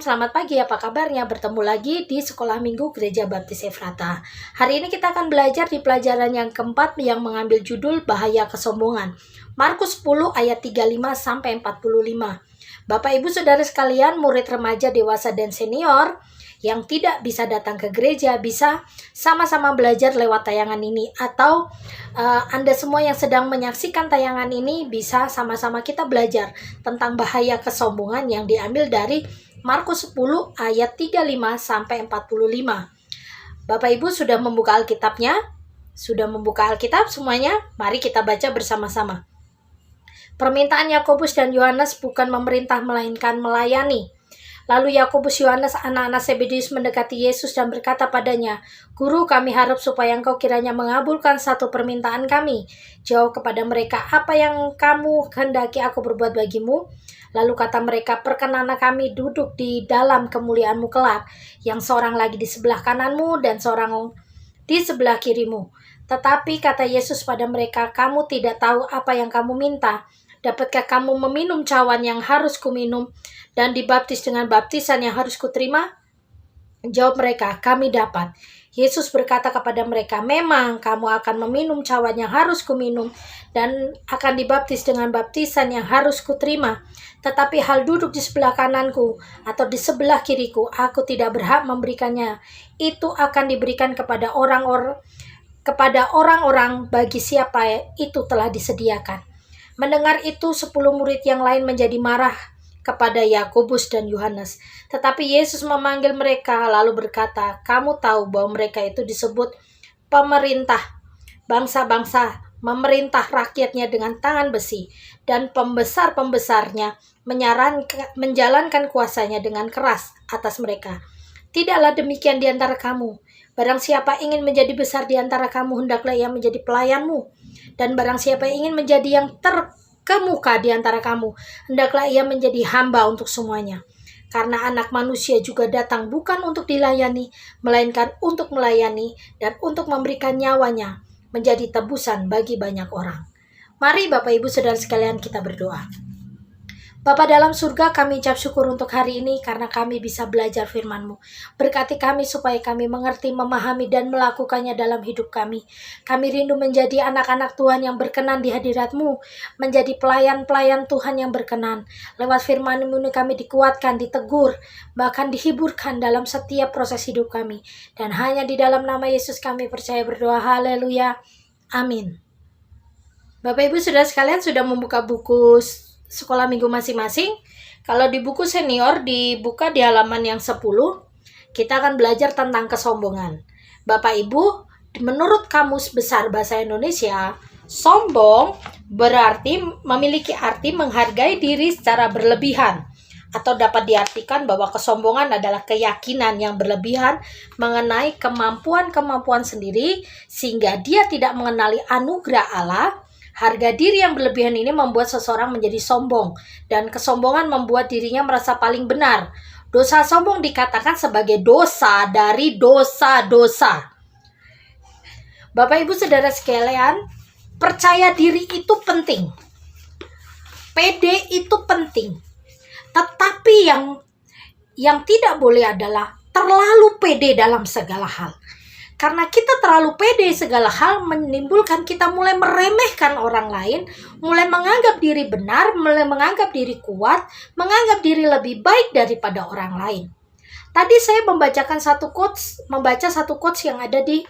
Shalom, selamat pagi, apa kabarnya? Bertemu lagi di Sekolah Minggu Gereja Baptis Efrata. Hari ini kita akan belajar di pelajaran yang keempat yang mengambil judul Bahaya Kesombongan. Markus 10 ayat 35-45. Bapak Ibu Saudara sekalian, murid remaja, dewasa, dan senior yang tidak bisa datang ke gereja bisa sama-sama belajar lewat tayangan ini, atau Anda semua yang sedang menyaksikan tayangan ini bisa sama-sama kita belajar tentang bahaya kesombongan yang diambil dari Markus 10 ayat 35-45. Bapak Ibu sudah membuka Alkitabnya? Sudah membuka Alkitab semuanya? Mari kita baca bersama-sama. Permintaan Yakobus dan Yohanes bukan memerintah melainkan melayani. Lalu Yakobus, Yohanes, anak-anak Zebedeus mendekati Yesus dan berkata padanya, "Guru, kami harap supaya engkau kiranya mengabulkan satu permintaan kami." Jawab kepada mereka, "Apa yang kamu kehendaki aku berbuat bagimu?" Lalu kata mereka, "Perkenanlah kami duduk di dalam kemuliaan-Mu kelak, yang seorang lagi di sebelah kananmu dan seorang di sebelah kirimu." Tetapi kata Yesus pada mereka, "Kamu tidak tahu apa yang kamu minta. Dapatkah kamu meminum cawan yang harus kuminum dan dibaptis dengan baptisan yang harus kuterima?" Jawab mereka, "Kami dapat." Yesus berkata kepada mereka, "Memang kamu akan meminum cawan yang harus kuminum dan akan dibaptis dengan baptisan yang harus kuterima. Tetapi hal duduk di sebelah kananku atau di sebelah kiriku, aku tidak berhak memberikannya. Itu akan diberikan kepada orang-orang bagi siapa itu telah disediakan." Mendengar itu, 10 murid yang lain menjadi marah kepada Yakobus dan Yohanes. Tetapi Yesus memanggil mereka lalu berkata, "Kamu tahu bahwa mereka itu disebut pemerintah bangsa-bangsa, memerintah rakyatnya dengan tangan besi, dan pembesar-pembesarnya menjalankan kuasanya dengan keras atas mereka. Tidaklah demikian di antara kamu. Barang siapa ingin menjadi besar di antara kamu, hendaklah ia menjadi pelayanmu. Dan barang siapa ingin menjadi yang terkemuka di antara kamu, hendaklah ia menjadi hamba untuk semuanya. Karena Anak Manusia juga datang bukan untuk dilayani, melainkan untuk melayani dan untuk memberikan nyawanya menjadi tebusan bagi banyak orang." Mari Bapak Ibu Saudara sekalian kita berdoa. Bapa dalam surga, kami ucap syukur untuk hari ini karena kami bisa belajar firman-Mu. Berkati kami supaya kami mengerti, memahami, dan melakukannya dalam hidup kami. Kami rindu menjadi anak-anak Tuhan yang berkenan di hadirat-Mu, menjadi pelayan-pelayan Tuhan yang berkenan. Lewat firman-Mu ini kami dikuatkan, ditegur, bahkan dihiburkan dalam setiap proses hidup kami. Dan hanya di dalam nama Yesus kami percaya berdoa, haleluya, amin. Bapak Ibu Saudara sekalian sudah membuka buku sekolah minggu masing-masing. Kalau di buku senior dibuka di halaman yang 10, kita akan belajar tentang kesombongan. Bapak Ibu, menurut Kamus Besar Bahasa Indonesia, sombong berarti memiliki arti menghargai diri secara berlebihan, atau dapat diartikan bahwa kesombongan adalah keyakinan yang berlebihan mengenai kemampuan-kemampuan sendiri sehingga dia tidak mengenali anugerah Allah. Harga diri yang berlebihan ini membuat seseorang menjadi sombong, dan kesombongan membuat dirinya merasa paling benar. Dosa sombong dikatakan sebagai dosa dari dosa-dosa. Bapak Ibu Saudara sekalian, percaya diri itu penting. Pede itu penting. Tetapi yang tidak boleh adalah terlalu pede dalam segala hal. Karena kita terlalu pede segala hal menimbulkan kita mulai meremehkan orang lain, mulai menganggap diri benar, mulai menganggap diri kuat, menganggap diri lebih baik daripada orang lain. Tadi saya membaca satu quotes yang ada di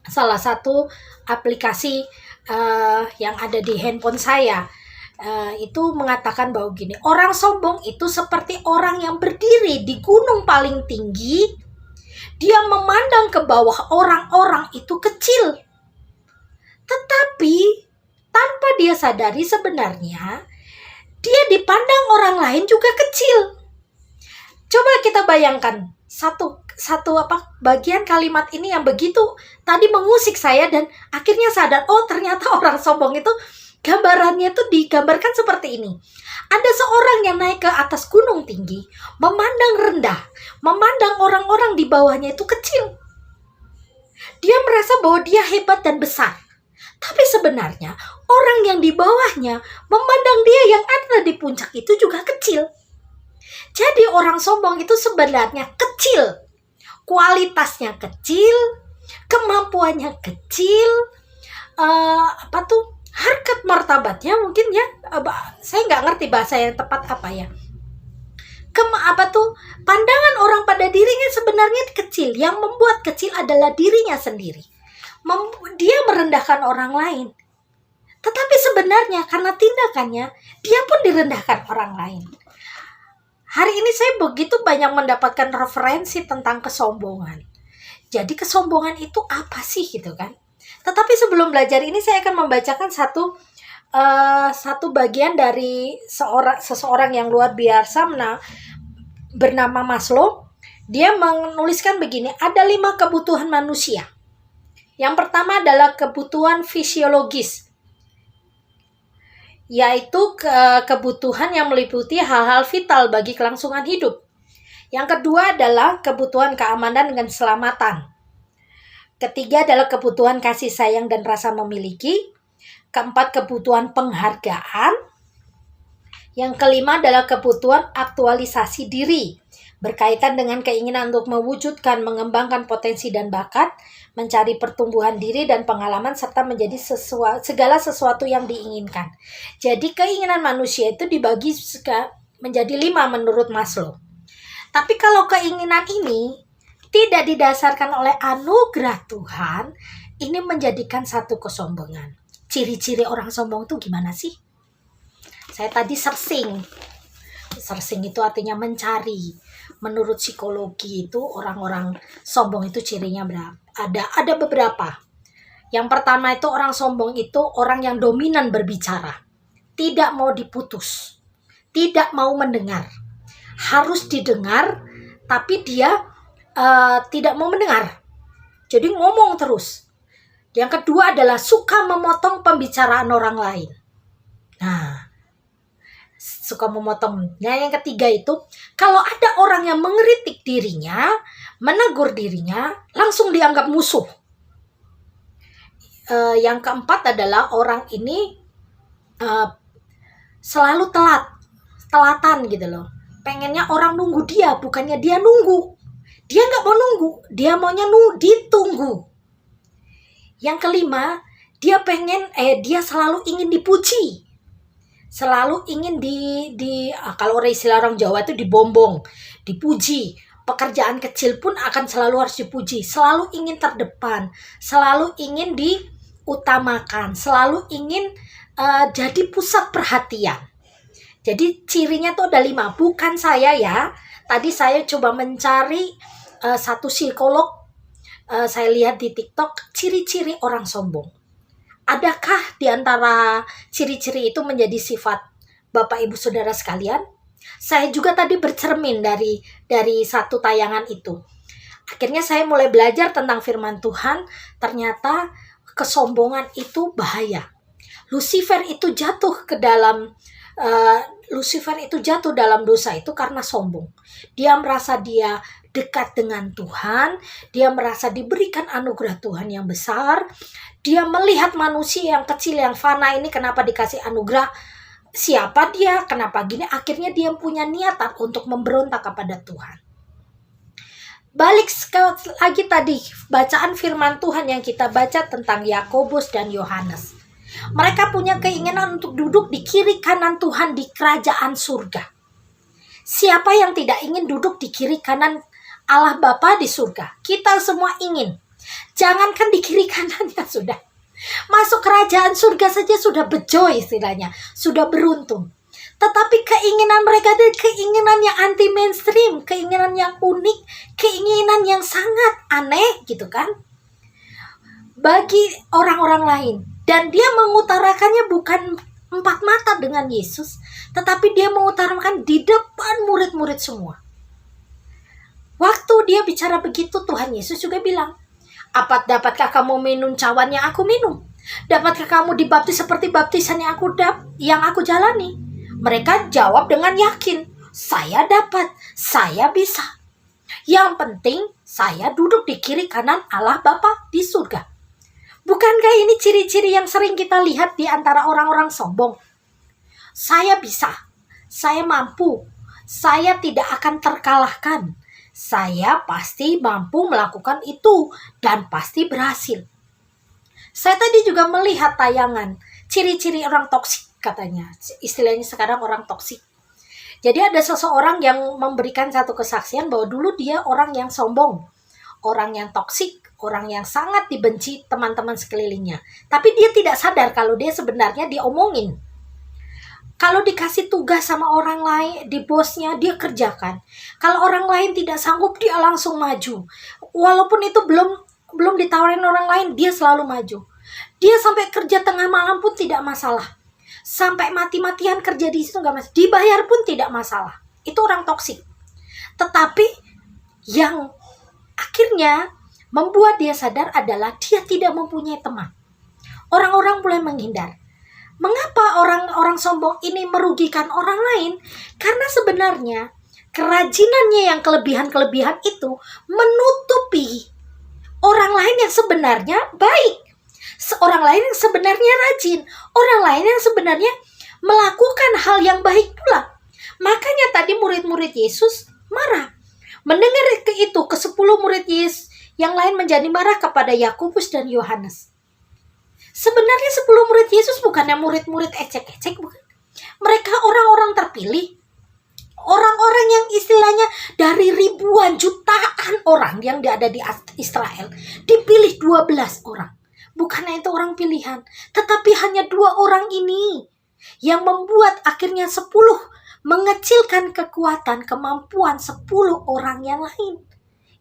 salah satu aplikasi yang ada di handphone saya. Itu mengatakan bahwa gini, orang sombong itu seperti orang yang berdiri di gunung paling tinggi. Dia memandang ke bawah orang-orang itu kecil. Tetapi tanpa dia sadari sebenarnya dia dipandang orang lain juga kecil. Coba kita bayangkan satu bagian kalimat ini yang begitu tadi mengusik saya, dan akhirnya sadar, oh ternyata orang sombong itu gambarannya itu digambarkan seperti ini. Ada seorang yang naik ke atas gunung tinggi, memandang rendah, memandang orang-orang di bawahnya itu kecil. Dia merasa bahwa dia hebat dan besar. Tapi sebenarnya orang yang di bawahnya memandang dia yang ada di puncak itu juga kecil. Jadi orang sombong itu sebenarnya kecil, kualitasnya kecil, kemampuannya kecil, harkat martabatnya mungkin ya, saya nggak ngerti bahasa yang tepat apa ya. Pandangan orang pada dirinya sebenarnya kecil. Yang membuat kecil adalah dirinya sendiri. Dia merendahkan orang lain. Tetapi sebenarnya karena tindakannya, dia pun direndahkan orang lain. Hari ini saya begitu banyak mendapatkan referensi tentang kesombongan. Jadi kesombongan itu apa sih gitu kan? Tetapi sebelum belajar ini saya akan membacakan satu bagian dari seseorang yang luar biasa bernama Maslow. Dia menuliskan begini, ada 5 kebutuhan manusia. Yang pertama adalah kebutuhan fisiologis, yaitu kebutuhan yang meliputi hal-hal vital bagi kelangsungan hidup. Yang kedua adalah kebutuhan keamanan dan keselamatan. Ketiga adalah kebutuhan kasih sayang dan rasa memiliki. Keempat, kebutuhan penghargaan. Yang kelima adalah kebutuhan aktualisasi diri, berkaitan dengan keinginan untuk mewujudkan, mengembangkan potensi dan bakat, mencari pertumbuhan diri dan pengalaman, serta menjadi segala sesuatu yang diinginkan. Jadi keinginan manusia itu dibagi menjadi 5 menurut Maslow. Tapi kalau keinginan ini tidak didasarkan oleh anugerah Tuhan, ini menjadikan satu kesombongan. Ciri-ciri orang sombong itu gimana sih? Saya tadi searching. Searching itu artinya mencari. Menurut psikologi itu orang-orang sombong itu cirinya berapa? Ada beberapa. Yang pertama itu orang sombong itu orang yang dominan berbicara. Tidak mau diputus. Tidak mau mendengar. Harus didengar, tapi dia tidak mau mendengar. Jadi ngomong terus. Yang kedua adalah suka memotong pembicaraan orang lain. Nah, suka memotong. Nah, yang ketiga itu, kalau ada orang yang mengkritik dirinya, menegur dirinya, langsung dianggap musuh. Yang keempat adalah orang ini selalu telatan gitu loh. Pengennya orang nunggu dia, bukannya dia nunggu. Dia nggak mau nunggu, dia maunya ditunggu. Yang kelima, dia selalu ingin dipuji. Selalu ingin kalau istilah orang Jawa itu dibombong, dipuji. Pekerjaan kecil pun akan selalu harus dipuji. Selalu ingin terdepan, selalu ingin diutamakan, selalu ingin jadi pusat perhatian. Jadi cirinya tuh ada 5, bukan saya ya. Tadi saya coba mencari satu psikolog, saya lihat di TikTok ciri-ciri orang sombong. Adakah di antara ciri-ciri itu menjadi sifat Bapak Ibu Saudara sekalian? Saya juga tadi bercermin dari satu tayangan itu. Akhirnya saya mulai belajar tentang firman Tuhan. Ternyata kesombongan itu bahaya. Lucifer itu jatuh dalam dosa itu karena sombong. Dia merasa dia dekat dengan Tuhan, dia merasa diberikan anugerah Tuhan yang besar, dia melihat manusia yang kecil yang fana ini kenapa dikasih anugerah, siapa dia, kenapa gini, akhirnya dia punya niatan untuk memberontak kepada Tuhan. Balik lagi tadi, bacaan firman Tuhan yang kita baca tentang Yakobus dan Yohanes. Mereka punya keinginan untuk duduk di kiri kanan Tuhan di kerajaan surga. Siapa yang tidak ingin duduk di kiri kanan Allah Bapa di surga? Kita semua ingin. Jangankan di kiri kanannya sudah. Masuk kerajaan surga saja sudah bejo istilahnya. Sudah beruntung. Tetapi keinginan mereka itu keinginan yang anti mainstream. Keinginan yang unik. Keinginan yang sangat aneh gitu kan. Bagi orang-orang lain. Dan dia mengutarakannya bukan empat mata dengan Yesus. Tetapi dia mengutarakan di depan murid-murid semua. Waktu dia bicara begitu, Tuhan Yesus juga bilang, dapatkah kamu minum cawan yang aku minum? Dapatkah kamu dibaptis seperti baptisan yang aku jalani? Mereka jawab dengan yakin, saya dapat, saya bisa. Yang penting, saya duduk di kiri kanan Allah Bapa di surga. Bukankah ini ciri-ciri yang sering kita lihat di antara orang-orang sombong? Saya bisa, saya mampu. Saya tidak akan terkalahkan. Saya pasti mampu melakukan itu dan pasti berhasil. Saya tadi juga melihat tayangan ciri-ciri orang toksik katanya. Istilahnya sekarang orang toksik. Jadi ada seseorang yang memberikan satu kesaksian bahwa dulu dia orang yang sombong, orang yang toksik, orang yang sangat dibenci teman-teman sekelilingnya. Tapi dia tidak sadar kalau dia sebenarnya diomongin. Kalau dikasih tugas sama orang lain, di bosnya, dia kerjakan. Kalau orang lain tidak sanggup, dia langsung maju. Walaupun itu belum ditawarin orang lain, dia selalu maju. Dia sampai kerja tengah malam pun tidak masalah. Sampai mati-matian kerja di situ nggak masalah. Dibayar pun tidak masalah. Itu orang toksik. Tetapi yang akhirnya membuat dia sadar adalah dia tidak mempunyai teman. Orang-orang mulai menghindar. Mengapa orang-orang sombong ini merugikan orang lain? Karena sebenarnya kerajinannya yang kelebihan-kelebihan itu menutupi orang lain yang sebenarnya baik. Orang lain yang sebenarnya rajin. Orang lain yang sebenarnya melakukan hal yang baik pula. Makanya tadi murid-murid Yesus marah. Mendengar itu, ke-10 murid Yesus yang lain menjadi marah kepada Yakobus dan Yohanes. Sebenarnya 10 murid Yesus bukannya murid-murid ecek-ecek, bukan. Mereka orang-orang terpilih. Orang-orang yang istilahnya dari ribuan jutaan orang yang ada di Israel. Dipilih 12 orang. Bukannya itu orang pilihan. Tetapi hanya 2 orang ini yang membuat akhirnya 10 mengecilkan kekuatan, kemampuan 10 orang yang lain.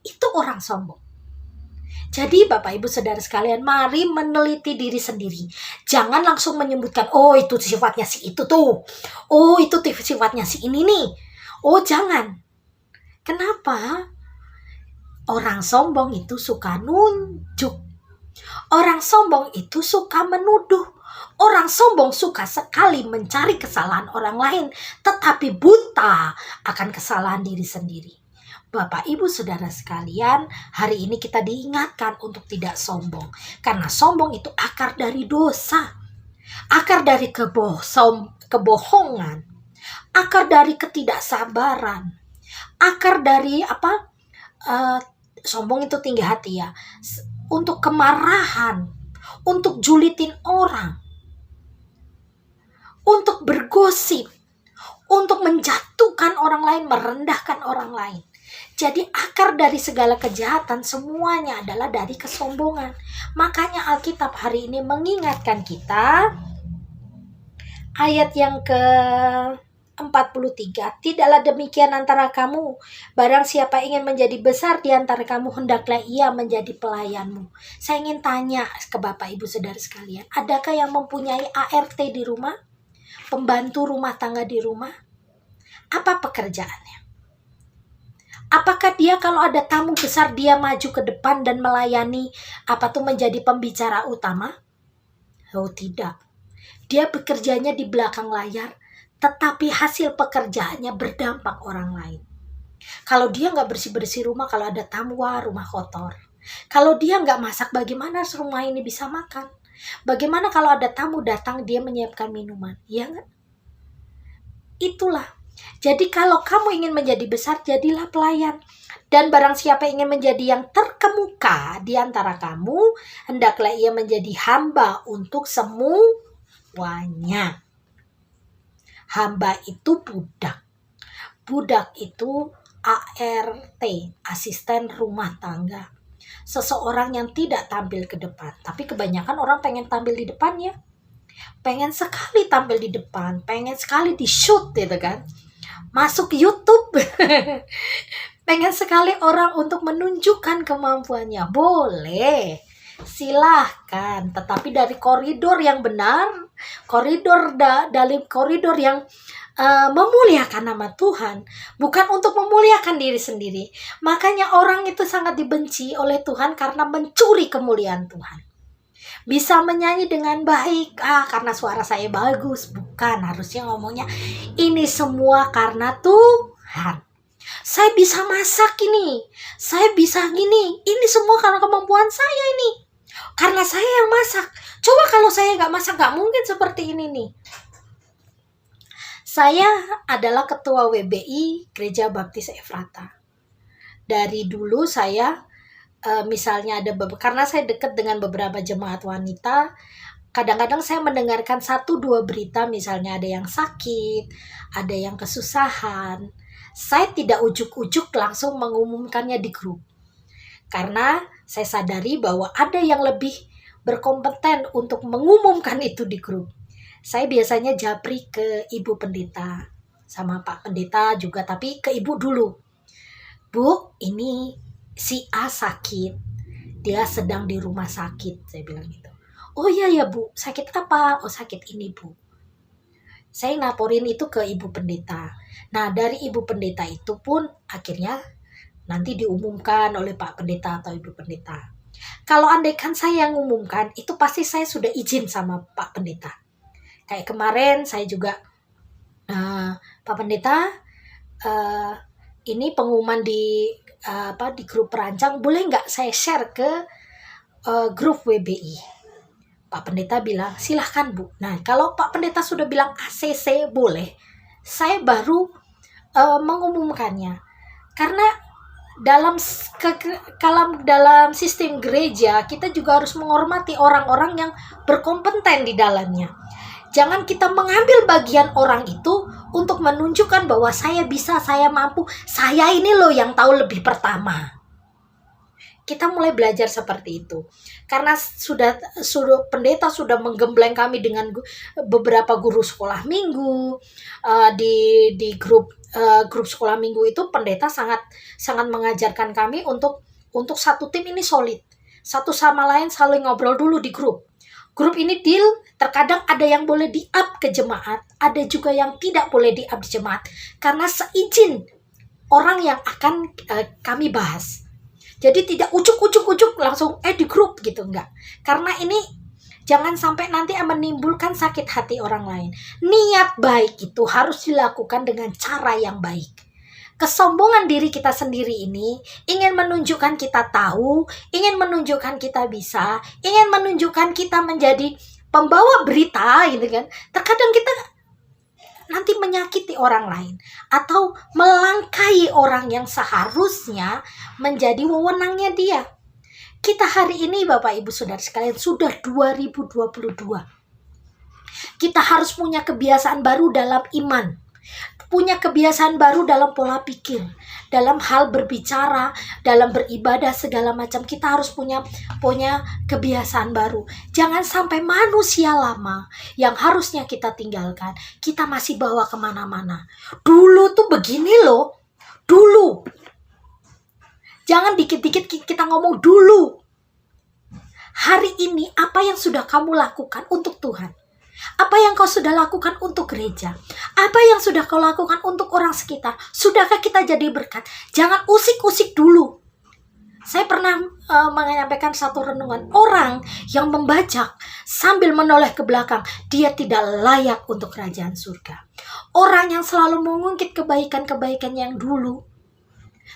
Itu orang sombong. Jadi Bapak Ibu Saudara sekalian, mari meneliti diri sendiri. Jangan langsung menyebutkan, oh itu sifatnya si itu tuh. Oh itu sifatnya si ini nih. Oh jangan. Kenapa? Orang sombong itu suka nunjuk. Orang sombong itu suka menuduh. Orang sombong suka sekali mencari kesalahan orang lain, tetapi buta akan kesalahan diri sendiri. Bapak, Ibu, Saudara sekalian, hari ini kita diingatkan untuk tidak sombong. Karena sombong itu akar dari dosa. Akar dari kebohongan. Akar dari ketidaksabaran. Akar dari sombong itu tinggi hati ya. Untuk kemarahan. Untuk julitin orang. Untuk bergosip. Untuk menjatuhkan orang lain, merendahkan orang lain. Jadi akar dari segala kejahatan semuanya adalah dari kesombongan. Makanya Alkitab hari ini mengingatkan kita, ayat yang ke-43, tidaklah demikian antara kamu. Barang siapa ingin menjadi besar di antara kamu, hendaklah ia menjadi pelayanmu. Saya ingin tanya ke Bapak Ibu Saudara sekalian, adakah yang mempunyai ART di rumah? Pembantu rumah tangga di rumah? Apa pekerjaannya? Apakah dia kalau ada tamu besar dia maju ke depan dan melayani, menjadi pembicara utama? Oh tidak. Dia bekerjanya di belakang layar, tetapi hasil pekerjaannya berdampak orang lain. Kalau dia nggak bersih-bersih rumah, kalau ada tamu, rumah kotor. Kalau dia nggak masak, bagaimana rumah ini bisa makan? Bagaimana kalau ada tamu datang, dia menyiapkan minuman? Iya nggak? Itulah. Jadi kalau kamu ingin menjadi besar, jadilah pelayan. Dan barang siapa ingin menjadi yang terkemuka di antara kamu, hendaklah ia menjadi hamba untuk semuanya. Hamba itu budak. Budak itu ART, asisten rumah tangga. Seseorang yang tidak tampil ke depan. Tapi kebanyakan orang pengen tampil di depan ya. Pengen sekali tampil di depan. Pengen sekali di shoot gitu kan. Masuk YouTube. Pengen sekali orang untuk menunjukkan kemampuannya. Boleh. Silahkan. Tetapi dari koridor yang benar. Dari koridor yang memuliakan nama Tuhan. Bukan untuk memuliakan diri sendiri. Makanya orang itu sangat dibenci oleh Tuhan karena mencuri kemuliaan Tuhan. Bisa menyanyi dengan baik, karena suara saya bagus. Bukan, harusnya ngomongnya ini semua karena Tuhan. Saya bisa masak ini, saya bisa gini, ini semua karena kemampuan saya ini. Karena saya yang masak. Coba kalau saya gak masak, gak mungkin seperti ini nih. Saya adalah ketua WBI Gereja Baptis Efrata. Dari dulu saya misalnya karena saya dekat dengan beberapa jemaat wanita, kadang-kadang saya mendengarkan 1-2 berita, misalnya ada yang sakit, ada yang kesusahan. Saya tidak ujuk-ujuk langsung mengumumkannya di grup. Karena saya sadari bahwa ada yang lebih berkompeten untuk mengumumkan itu di grup. Saya biasanya japri ke Ibu Pendeta, sama Pak Pendeta juga, tapi ke Ibu dulu. Bu, ini si A sakit, dia sedang di rumah sakit, saya bilang gitu. Oh iya ya Bu, sakit apa? Oh sakit ini Bu. Saya laporin itu ke Ibu Pendeta. Nah dari Ibu Pendeta itu pun akhirnya nanti diumumkan oleh Pak Pendeta atau Ibu Pendeta. Kalau andaikan saya yang umumkan, itu pasti saya sudah izin sama Pak Pendeta. Kayak kemarin saya juga, Pak Pendeta, ini pengumuman di grup perancang, boleh nggak saya share ke grup WBI? Pak Pendeta bilang, silahkan Bu. Nah, kalau Pak Pendeta sudah bilang ACC boleh, saya baru mengumumkannya. Karena dalam sistem gereja, kita juga harus menghormati orang-orang yang berkompeten di dalamnya. Jangan kita mengambil bagian orang itu untuk menunjukkan bahwa saya bisa, saya mampu, saya ini loh yang tahu lebih pertama. Kita mulai belajar seperti itu. Karena sudah pendeta sudah menggembleng kami dengan beberapa guru sekolah minggu. Di grup sekolah minggu itu pendeta sangat mengajarkan kami untuk satu tim ini solid. Satu sama lain saling ngobrol dulu di grup. Grup ini deal, terkadang ada yang boleh di-up ke jemaat, ada juga yang tidak boleh di-up di jemaat, karena seizin orang yang akan kami bahas. Jadi tidak ujuk-ujuk langsung di grup gitu, enggak. Karena ini jangan sampai nanti menimbulkan sakit hati orang lain. Niat baik itu harus dilakukan dengan cara yang baik. Kesombongan diri kita sendiri ini ingin menunjukkan kita tahu, ingin menunjukkan kita bisa, ingin menunjukkan kita menjadi pembawa berita gitu kan. Terkadang kita nanti menyakiti orang lain atau melangkahi orang yang seharusnya menjadi wewenangnya dia. Kita hari ini Bapak Ibu Saudara sekalian sudah 2022. Kita harus punya kebiasaan baru dalam iman. Punya kebiasaan baru dalam pola pikir, dalam hal berbicara, dalam beribadah segala macam. Kita harus punya kebiasaan baru. Jangan sampai manusia lama yang harusnya kita tinggalkan, kita masih bawa kemana-mana. Dulu tuh begini loh, dulu. Jangan dikit-dikit kita ngomong dulu. Hari ini apa yang sudah kamu lakukan untuk Tuhan? Apa yang kau sudah lakukan untuk gereja? Apa yang sudah kau lakukan untuk orang sekitar? Sudahkah kita jadi berkat? Jangan usik-usik dulu. Saya pernah menyampaikan satu renungan. Orang yang membajak sambil menoleh ke belakang, dia tidak layak untuk kerajaan surga. Orang yang selalu mengungkit kebaikan-kebaikan yang dulu,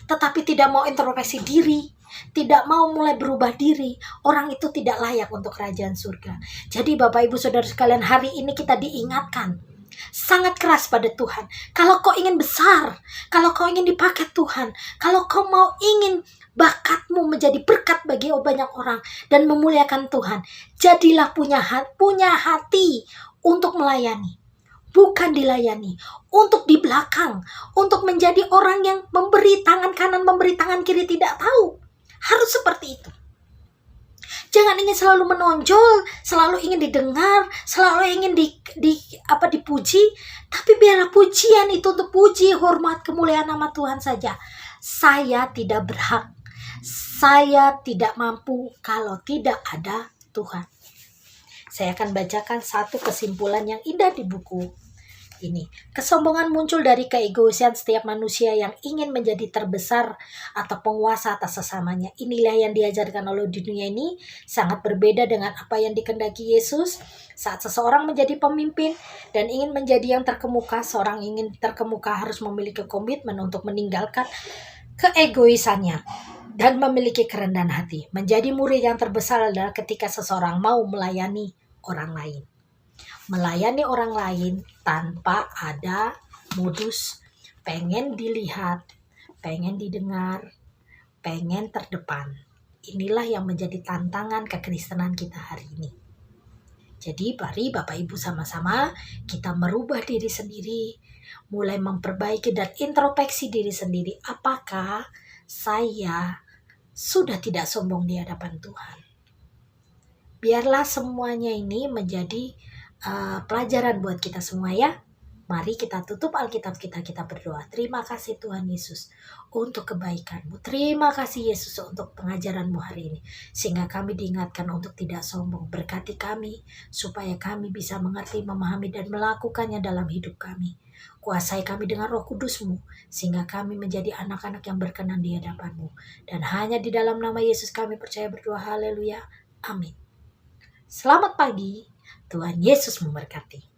tetapi tidak mau introspeksi diri, tidak mau mulai berubah diri, orang itu tidak layak untuk kerajaan surga. Jadi Bapak Ibu Saudara sekalian, hari ini kita diingatkan sangat keras pada Tuhan. Kalau kau ingin besar, kalau kau ingin dipakai Tuhan, kalau kau mau ingin bakatmu menjadi berkat bagi banyak orang dan memuliakan Tuhan, jadilah punya hati untuk melayani, bukan dilayani, untuk di belakang, untuk menjadi orang yang memberi tangan kanan, memberi tangan kiri, tidak tahu. Harus seperti itu. Jangan ingin selalu menonjol, selalu ingin didengar, selalu ingin dipuji, tapi biarlah pujian itu untuk puji, hormat, kemuliaan nama Tuhan saja. Saya tidak berhak, saya tidak mampu kalau tidak ada Tuhan. Saya akan bacakan satu kesimpulan yang indah di buku ini. Kesombongan muncul dari keegoisan setiap manusia yang ingin menjadi terbesar atau penguasa atas sesamanya. Inilah yang diajarkan oleh dunia ini, sangat berbeda dengan apa yang dikehendaki Yesus. Saat seseorang menjadi pemimpin dan ingin menjadi yang terkemuka, seorang ingin terkemuka harus memiliki komitmen untuk meninggalkan keegoisannya dan memiliki kerendahan hati. Menjadi murid yang terbesar adalah ketika seseorang mau melayani orang lain. melayani orang lain tanpa ada modus pengen dilihat, pengen didengar, pengen terdepan. Inilah yang menjadi tantangan kekristenan kita hari ini. Jadi mari Bapak Ibu sama-sama kita merubah diri sendiri, mulai memperbaiki dan introspeksi diri sendiri. Apakah saya sudah tidak sombong di hadapan Tuhan? Biarlah semuanya ini menjadi pelajaran buat kita semua ya. Mari kita tutup Alkitab kita berdoa. Terima kasih Tuhan Yesus untuk kebaikan-Mu. Terima kasih Yesus untuk pengajaran-Mu hari ini. Sehingga kami diingatkan untuk tidak sombong. Berkati kami supaya kami bisa mengerti, memahami, dan melakukannya dalam hidup kami. Kuasai kami dengan Roh Kudus-Mu, sehingga kami menjadi anak-anak yang berkenan di hadapan-Mu. Dan hanya di dalam nama Yesus kami percaya berdoa. Haleluya. Amin. Selamat pagi. Tuhan Yesus memberkati.